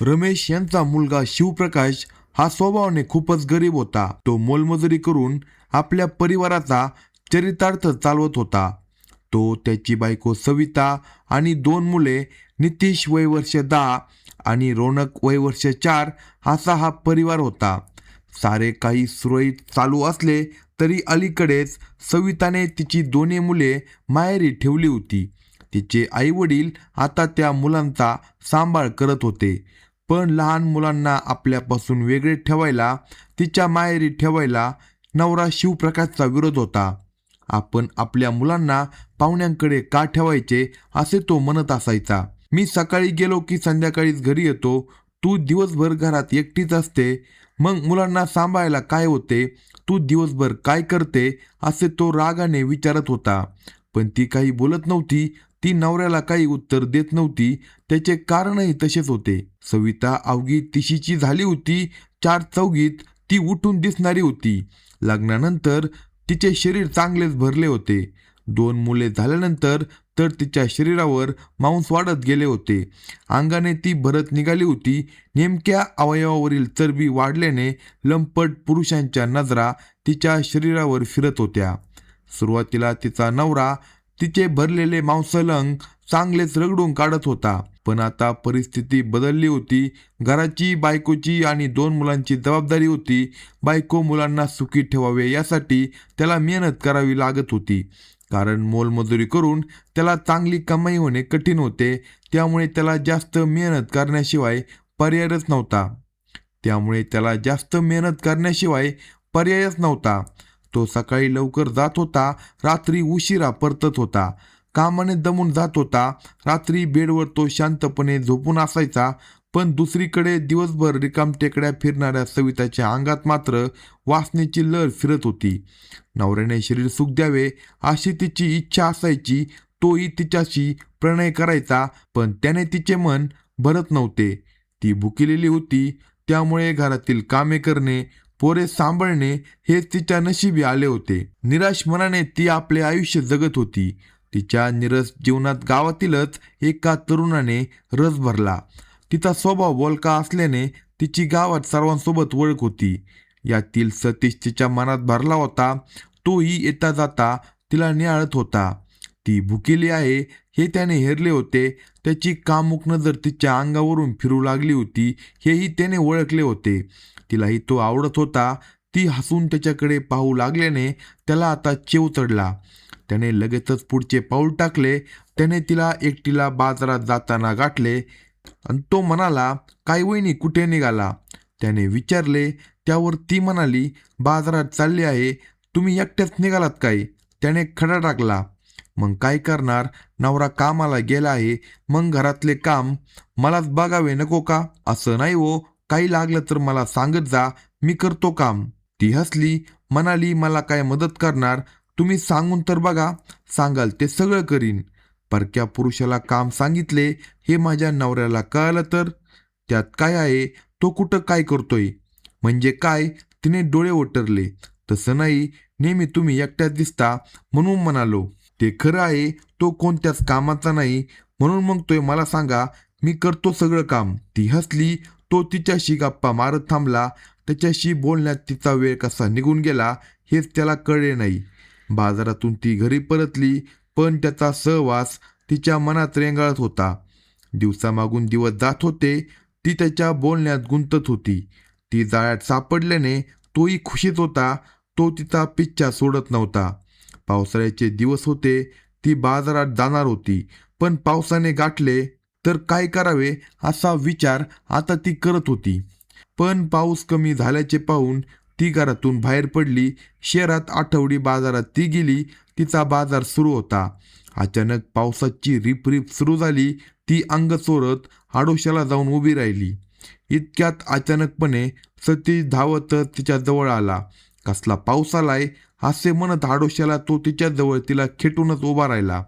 रमेश यांचा मुलगा शिवप्रकाश हा स्वभावाने खूपच गरीब होता. तो मोलमजुरी करून आपल्या परिवाराचा चरितार्थ चालवत होता. तो, त्याची बायको सविता आणि 2 मुले, नितीश वय वर्ष 10 आणि रौनक वय वर्ष 4 असा हा परिवार होता. सारे काही सुरळीत चालू असले तरी अलीकडेच सविताने तिची 2 मुले माहेरी ठेवली होती. तिचे आई वडील आता त्या मुलांचा सांभाळ करत होते. पण लहान मुलांना आपल्यापासून वेगळे ठेवायला, तिच्या माहेरी ठेवायला नवरा शिवप्रकाशचा विरोध होता. आपण आपल्या मुलांना पाहुण्यांकडे का ठेवायचे असे तो म्हणत असायचा. मी सकाळी गेलो की संध्याकाळीच घरी येतो. तू दिवसभर घरात एकटीच असते. मग मुलांना सांभाळायला काय होते? तू दिवसभर काय करते? असे तो रागाने विचारत होता. पण ती काही बोलत नव्हती. ती नवऱ्याला काही उत्तर देत नव्हती. त्याचे कारणही तसेच होते. सविता अवघी तिशीची झाली होती. 4-चौघीत ती उठून दिसणारी होती. लग्नानंतर तिचे शरीर चांगलेच भरले होते. 2 मुले झाल्यानंतर तर तिच्या शरीरावर मांस वाढत गेले होते. अंगाने ती भरत निघाली होती. नेमक्या अवयवावरील चरबी वाढल्याने लंपट पुरुषांच्या नजरा तिच्या शरीरावर फिरत होत्या. सुरुवातीला तिचा नवरा तिचे भरलेले मांसलंग चांगलेच रगडून काढत होता. पण आता परिस्थिती बदलली होती. घराची, बायकोची आणि 2 मुलांची जबाबदारी होती. बायको मुलांना सुखी ठेवावे यासाठी त्याला मेहनत करावी लागत होती. कारण मोलमजुरी करून त्याला चांगली कमाई होणे कठीण होते. त्यामुळे त्याला जास्त मेहनत करण्याशिवाय पर्यायच नव्हता. तो सकाळी लवकर जात होता, रात्री उशिरा परतत होता. कामाने दमून जात होता. रात्री बेडवर तो शांतपणे झोपून असायचा. पण दुसरीकडे दिवसभर रिकामटेकड्या फिरणाऱ्या सविताच्या अंगात मात्र वासनेची लहर फिरत होती. नवऱ्याने शरीर सुख द्यावे अशी तिची इच्छा असायची. तोही तिच्याशी प्रणय करायचा, पण त्याने तिचे मन भरत नव्हते. ती भुकेलेली होती. त्यामुळे घरातील कामे करणे, पोरे सांभाळणे हेच तिच्या नशिबी आले होते. निराश मनाने ती आपले आयुष्य जगत होती. तिच्या निरस जीवनात गावातीलच एका तरुणाने रस भरला. तिचा स्वभाव बोलका असल्याने तिची गावात सर्वांसोबत ओळख होती. यातील सतीश तिच्या मनात भरला होता. तोही येता जाता तिला निहाळत होता. ती भुकेली आहे हे त्याने हेरले होते. त्याची कामुक नजर तिच्या अंगावरून फिरू लागली होती हेही त्याने ओळखले होते. तिलाही तो आवडत होता. ती हसून त्याच्याकडे पाहू लागल्याने त्याला आता चेव चढला. त्याने लगेचच पुढचे पाऊल टाकले. त्याने तिला एकटीला बाजारात जाताना गाठले आणि तो म्हणाला, "काय वहिनी, कुठे निघाला?" त्याने विचारले. त्यावर ती म्हणाली, "बाजारात चालली आहे." "तुम्ही एकट्याच निघालात काय?" त्याने खडा टाकला. "मग काय करणार? नवरा कामाला गेला आहे. मग घरातले काम मलाच बघावे नको का?" "असं नाही हो, काही लागलं तर मला सांगत जा, मी करतो काम." ती हसली, म्हणाली, "मला काय मदत करणार? तुम्ही सांगून तर बघा. सांगाल ते सगळं करीन." परक्या पुरुषाला काम सांगितले हे माझ्या नवऱ्याला कळलं तर त्यात काय आहे? तो कुठं काय करतोय? म्हणजे काय? तिने डोळे वटरले. "तसं नाही, नेहमी तुम्ही एकट्याच दिसता म्हणून म्हणालो." "ते खरं आहे, तो कोणत्याच कामाचा नाही म्हणून म्हणतोय. मला सांगा, मी करतो सगळं काम." ती हसली. तो तिच्याशी गप्पा मारत थांबला. त्याच्याशी बोलण्यात तिचा वेळ कसा निघून गेला हेच त्याला कळले नाही. बाजारातून ती घरी परतली, पण त्याचा सहवास तिच्या मनात रेंगाळत होता. दिवसामागून दिवस जात होते. ती त्याच्या बोलण्यात गुंतत होती. ती जाळ्यात सापडल्याने तोही खुशीत होता. तो तिचा पिच्छा सोडत नव्हता. पावसाळ्याचे दिवस होते. ती बाजारात जाणार होती, पण पावसाने गाठले तर काय करावे असा विचार आता ती करत होती. पण पाऊस कमी झाल्याचे पाहून ती घरातून बाहेर पडली. शहरात आठवडी बाजारात ती गेली. तिचा बाजार सुरू होता. अचानक पावसाची रिपरिप सुरू झाली. ती अंग चोरत आडोशाला जाऊन उभी राहिली. इतक्यात अचानकपणे सतीश धावतच तिच्या जवळ आला. "कसला पाऊस आलाय?" असे म्हणत आडोशाला तो तिच्याजवळ तिला खेटूनच उभा राहिला.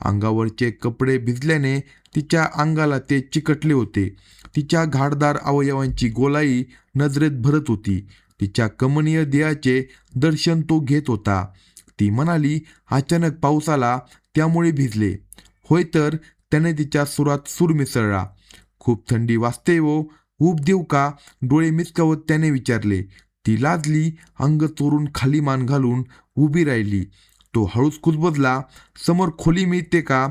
अंगावरचे कपडे भिजल्याने तिच्या अंगाला ते चिकटले होते. तिच्या घाटदार अवयवांची गोलाई नजरेत भरत होती. तिच्या कमनीय देहाचे दर्शन तो घेत होता. ती म्हणाली, "अचानक पाऊस आला त्यामुळे भिजले." "होय तर." त्याने तिच्या सुरात सूर मिसळला. खूप थंडी वाजते हो, ऊब देऊ का? डोळे मिचकावत त्याने विचारले. ती लाजली, अंग चोरून खाली मान घालून उभी राहिली. तो हळूच कुजबजला. समोर खोली मिळते का?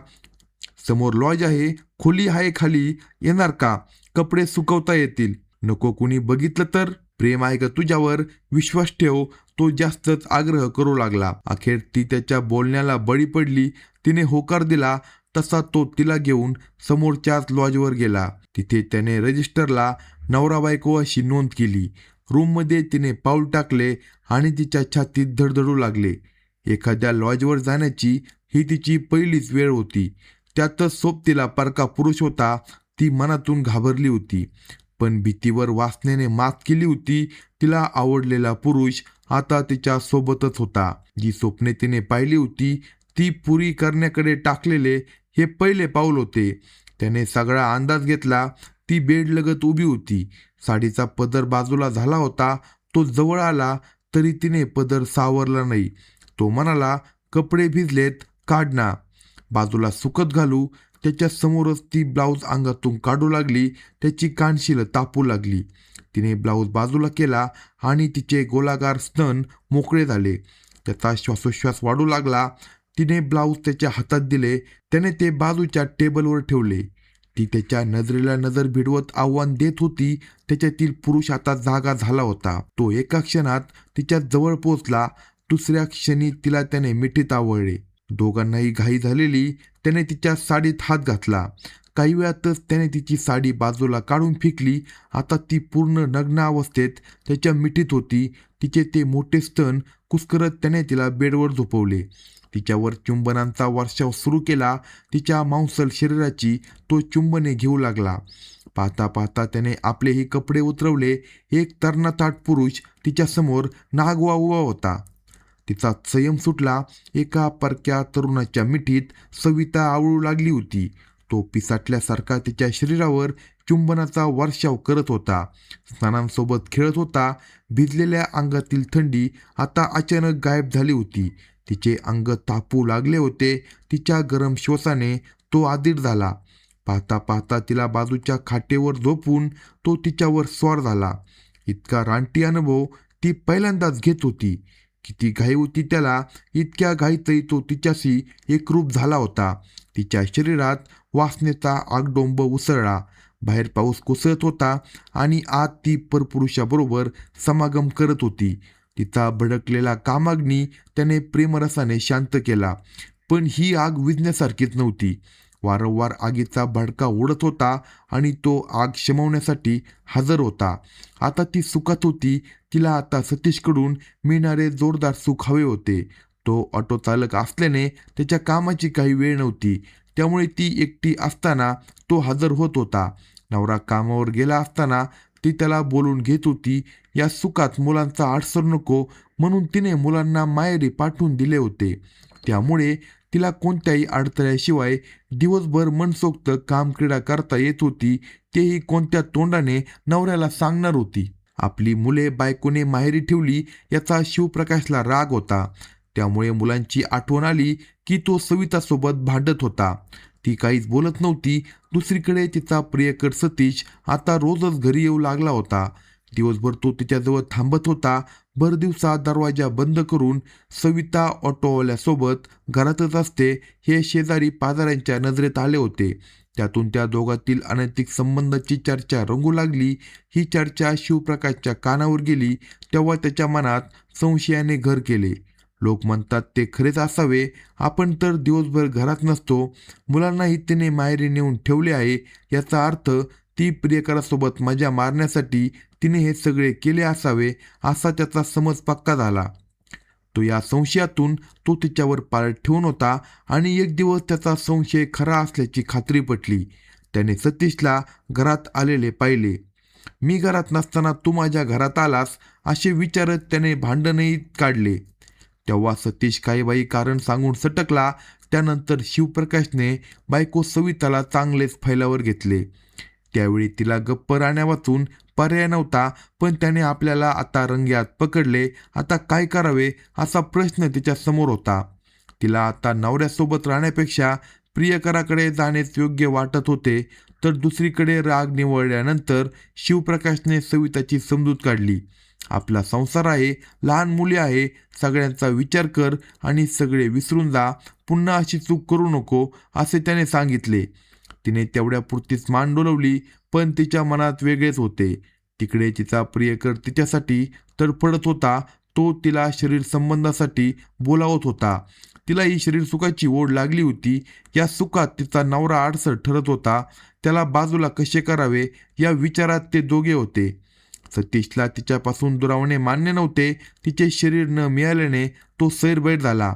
समोर लॉज आहे, खोली आहे खाली, येणार का? कपडे सुकवता येतील. नको कुणी बघितलं तर? प्रेम आहे का तुझ्यावर? विश्वास ठेव. तो जास्तच आग्रह करू लागला. अखेर ती त्याच्या बोलण्याला बळी पडली. तिने होकार दिला तसा तो तिला घेऊन समोरच्याच लॉजवर गेला. तिथे त्याने रजिस्टरला नवरा बायको अशी नोंद केली. रूममध्ये तिने पाऊल टाकले आणि तिच्या छातीत धडधडू लागले. एखाद्या लॉजवर जाण्याची ही तिची पहिलीच वेळ होती. त्यातच सोबतीला परका पुरुष होता. ती मनातून घाबरली होती, पण भीतीवर वासनेने मात केली होती. तिला आवडलेला पुरुष आता तिच्या सोबतच होता. जी स्वप्ने तिने पाहिली होती ती पुरी करण्याकडे टाकलेले हे पहिले पाऊल होते. त्याने सगळा अंदाज घेतला. ती बेडलगत उभी होती. साडीचा पदर बाजूला झाला होता. तो जवळ आला तरी तिने पदर सावरला नाही. तो म्हणाला, कपडे भिजलेत, काढ ना. बाजूला सुकत घालू. त्याच्या समोरच ती ब्लाऊज अंगातून काढू लागली. त्याची कानशिलं तापू लागली. तिने ब्लाऊज बाजूला केला आणि तिचे गोलाकार स्तन मोकळे झाले. त्याचा श्वासोश्वास वाढू लागला. तिने ब्लाऊज त्याच्या हातात दिले. त्याने ते बाजूच्या टेबलवर ठेवले. ती त्याच्या नजरेला नजर भिडवत आव्हान देत होती. त्याच्यातील पुरुष आता जागा झाला होता. तो एका क्षणात तिच्या जवळ पोचला. दुसऱ्या क्षणी तिला त्याने मिठीत आवळले. दोघांनाही घाई झालेली. त्याने तिच्या साडीत हात घातला. काही वेळातच त्याने तिची साडी बाजूला काढून फेकली. आता ती पूर्ण नग्न अवस्थेत त्याच्या मिठीत होती. तिचे ते मोठे स्तन कुस्करत त्याने तिला बेडवर झोपवले. तिच्यावर चुंबनांचा वर्षाव सुरू केला. तिच्या मांसल शरीराची तो चुंबने घेऊ लागला. पाहता पाहता त्याने आपलेही कपडे उतरवले. एक तरणताट पुरुष तिच्यासमोर नागवा उभा होता. तिचा संयम सुटला. एका परक्या तरुणाच्या मिठीत सविता आवळू लागली होती. तो पिसाटल्यासारखा तिच्या शरीरावर चुंबनाचा वर्षाव करत होता. स्नानांसोबत खेळत होता. भिजलेल्या अंगातील थंडी आता अचानक गायब झाली होती. तिचे अंग तापू लागले होते. तिच्या गरम श्वासाने तो अधीर झाला. पाहता पाहता तिला बाजूच्या खाटेवर झोपून तो तिच्यावर स्वार झाला. इतका रानटी अनुभव ती पहिल्यांदाच घेत होती. किती घाई होती त्याला. इतक्या घाईतही तो तिच्याशी एकरूप झाला होता. तिच्या शरीरात वासनेचा आगडोंब उसळला. बाहेर पाऊस कोसळत होता आणि आत ती परपुरुषाबरोबर समागम करत होती. तिचा भडकलेला कामाग्नी त्याने प्रेमरसाने शांत केला. पण ही आग विझण्यासारखीच नव्हती. वारंवार आगीचा भडका उडत होता आणि तो आग शमवण्यासाठी हजर होता. आता ती सुखात होती. तिला आता सतीशकडून मिळणारे जोरदार सुख हवे होते. तो ऑटो चालक असल्याने त्याच्या कामाची काही वेळ नव्हती. त्यामुळे ती एकटी असताना तो हजर होत होता. नवरा कामावर गेला असताना ती त्याला बोलून घेत होती. या सुखात मुलांचा अडसर नको म्हणून तिने मुलांना माहेरी पाठवून दिले होते. त्यामुळे तिला कोणत्याही अडथळ्याशिवाय दिवसभर मनसोक्त कामक्रीडा करता येत होती. तेही कोणत्या तोंडाने नवऱ्याला सांगणार होती. आपली मुले बायकोने माहेरी ठेवली याचा शिवप्रकाशला राग होता. त्यामुळे मुलांची आठवण आली की तो सवितासोबत भांडत होता. ती काहीच बोलत नव्हती. दुसरीकडे तिचा प्रियकर सतीश आता रोजच घरी येऊ लागला होता. दिवसभर तो तिच्याजवळ थांबत होता. भर दिवसा दरवाजा बंद करून सविता ऑटोवाल्यासोबत घरातच असते हे शेजारी पाजाऱ्यांच्या नजरेत आले होते. त्यातून त्या दोघांतील अनैतिक संबंधाची चर्चा रंगू लागली. ही चर्चा शिवप्रकाशच्या कानावर गेली तेव्हा त्याच्या मनात संशयाने घर केले. लोक म्हणतात ते खरेच असावे. आपण तर दिवसभर घरात नसतो. मुलांनाही तिने माहेरी नेऊन ठेवले आहे. याचा अर्थ ती प्रियकरासोबत मजा मारण्यासाठी तिने हे सगळे केले असावे असा त्याचा समज पक्का झाला. तो या संशयातून तो तिच्यावर पाळत ठेवून होता आणि एक दिवस त्याचा संशय खरा असल्याची खात्री पटली. त्याने सतीशला घरात आलेले पाहिले. मी घरात नसताना तू माझ्या घरात आलास असे विचारत त्याने भांडणही काढले. तेव्हा सतीश काही बाई कारण सांगून सटकला. त्यानंतर शिवप्रकाशने बायको सविताला चांगलेच फैलावर घेतले. त्यावेळी तिला गप्प राहण्यावाचून पर्याय नव्हता. पण त्याने आपल्याला आता रंग्यात पकडले. आता काय करावे असा प्रश्न तिच्या समोर होता. तिला आता नवऱ्यासोबत राहण्यापेक्षा प्रियकराकडे जाणेच योग्य वाटत होते. तर दुसरीकडे राग निवळल्यानंतर शिवप्रकाशने सविताची समजूत काढली. आपला संसार आहे, लहान मुले आहे, सगळ्यांचा विचार कर आणि सगळे विसरून जा, पुन्हा अशी चूक करू नको असे त्याने सांगितले. तिने तेवढ्यापुरतीच मान डोलवली, पण तिच्या मनात वेगळेच होते. तिकडे तिचा प्रियकर तिच्यासाठी तडफडत होता. तो तिला शरीर संबंधासाठी बोलावत होता. तिला ही शरीर सुखाची ओढ लागली होती. या सुखात तिचा नवरा अडसर ठरत होता. त्याला बाजूला कसे करावे या विचारात ते दोघे होते. सतीशला तिच्यापासून दुरावणे मान्य नव्हते. तिचे शरीर न मिळाल्याने तो सैरभैर झाला.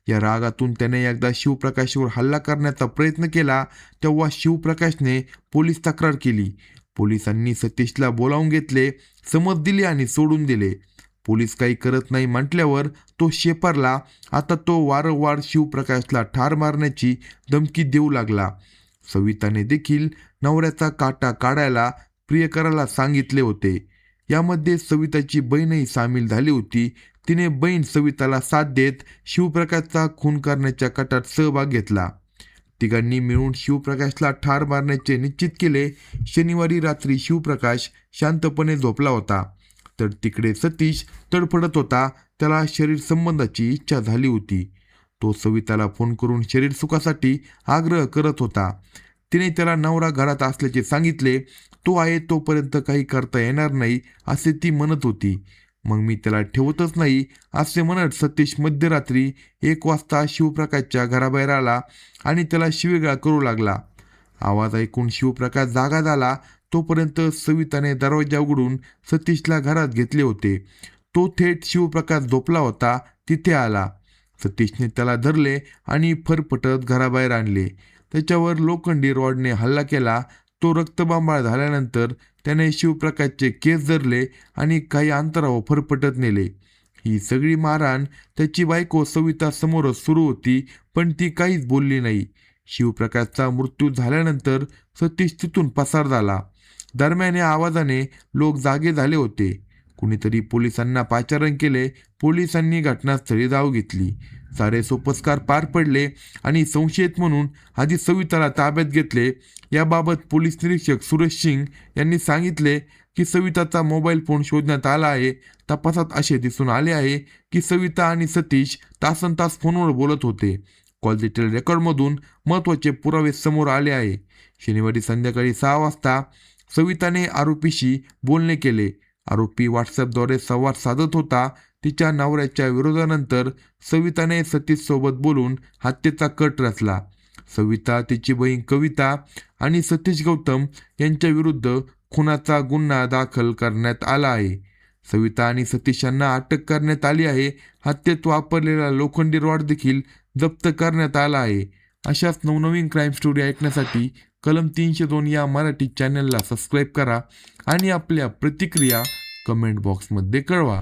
या रागातून त्याने एकदा शिवप्रकाशवर हल्ला करण्याचा प्रयत्न केला. तेव्हा शिवप्रकाशने पोलीस तक्रार केली. पोलिसांनी सतीशला बोलावून घेतले, समज दिली आणि सोडून दिले. पोलीस काही करत नाही म्हटल्यावर तो शेपारला. आता तो वारंवार शिवप्रकाशला ठार मारण्याची धमकी देऊ लागला. सविताने देखील नवऱ्याचा काटा काढायला प्रियकराला सांगितले होते. यामध्ये सविताची बहीणही सामील झाली होती. तिने बहीण सविताला साथ देत शिवप्रकाशचा खून करण्याच्या कटात सहभाग घेतला. तिघांनी मिळून शिवप्रकाशला ठार मारण्याचे निश्चित केले. शनिवारी रात्री शिवप्रकाश शांतपणे झोपला होता, तर तिकडे सतीश तडफडत होता. त्याला शरीर संबंधाची इच्छा झाली होती. तो सविताला फोन करून शरीर सुखासाठी आग्रह करत होता. तिने त्याला नवरा घरात असल्याचे सांगितले. तो आहे तोपर्यंत काही करता येणार नाही असे ती म्हणत होती. मग मी त्याला ठेवतच नाही असे म्हणत सतीश मध्यरात्री 1 वाजता शिवप्रकाशच्या घराबाहेर आला आणि त्याला शिवीगाळ करू लागला. आवाज ऐकून शिवप्रकाश जागा झाला. तोपर्यंत सविताने दरवाजा उघडून सतीशला घरात घेतले होते. तो थेट शिवप्रकाश झोपला होता तिथे आला. सतीशने त्याला धरले आणि फरफटत घराबाहेर आणले. त्याच्यावर लोखंडी रॉडने हल्ला केला. तो रक्तबंबाळ झाल्यानंतर त्याने शिवप्रकाशचे केस धरले आणि काही अंतरावर फरफटत नेले. ही सगळी मारहाण त्याची बायको सविता समोरच सुरू होती, पण ती काहीच बोलली नाही. शिवप्रकाशचा मृत्यू झाल्यानंतर सतीश तिथून पसार झाला. दरम्यान या आवाजाने लोक जागे झाले होते. कुणीतरी पोलिसांना पाचारण केले. पोलिसांनी घटनास्थळी धाव घेतली. सारे सोपस्कार पार पडले आणि संशयित म्हणून आधी सविताला ताब्यात घेतले. याबाबत पोलीस निरीक्षक सुरेश सिंग यांनी सांगितले की सविताचा मोबाईल फोन शोधण्यात आला आहे. तपासात असे दिसून आले आहे की सविता आणि सतीश तासनतास फोनवर बोलत होते. कॉल डिटेल रेकॉर्डमधून महत्त्वाचे पुरावे समोर आले आहे. शनिवारी संध्याकाळी 6 वाजता सविताने आरोपीशी बोलणे केले. आरोपी व्हॉट्सअपद्वारे संवाद साधत होता. तिच्या नवऱ्याच्या विरोधानंतर सविताने सतीशसोबत बोलून हत्येचा कट रचला. सविता, तिची बहीण कविता आणि सतीश गौतम यांच्या विरुद्ध खुनाचा गुन्हा दाखल करण्यात आला आहे. सविता आणि सतीश यांना अटक करण्यात आली आहे. हत्येत वापरलेला लोखंडी रॉड देखील जप्त करण्यात आला आहे. अशाच नवनवीन क्राईम स्टोरी ऐकण्यासाठी कलम 302 या मराठी चॅनलला सबस्क्राईब करा आणि आपल्या प्रतिक्रिया कमेंट बॉक्समध्ये कळवा.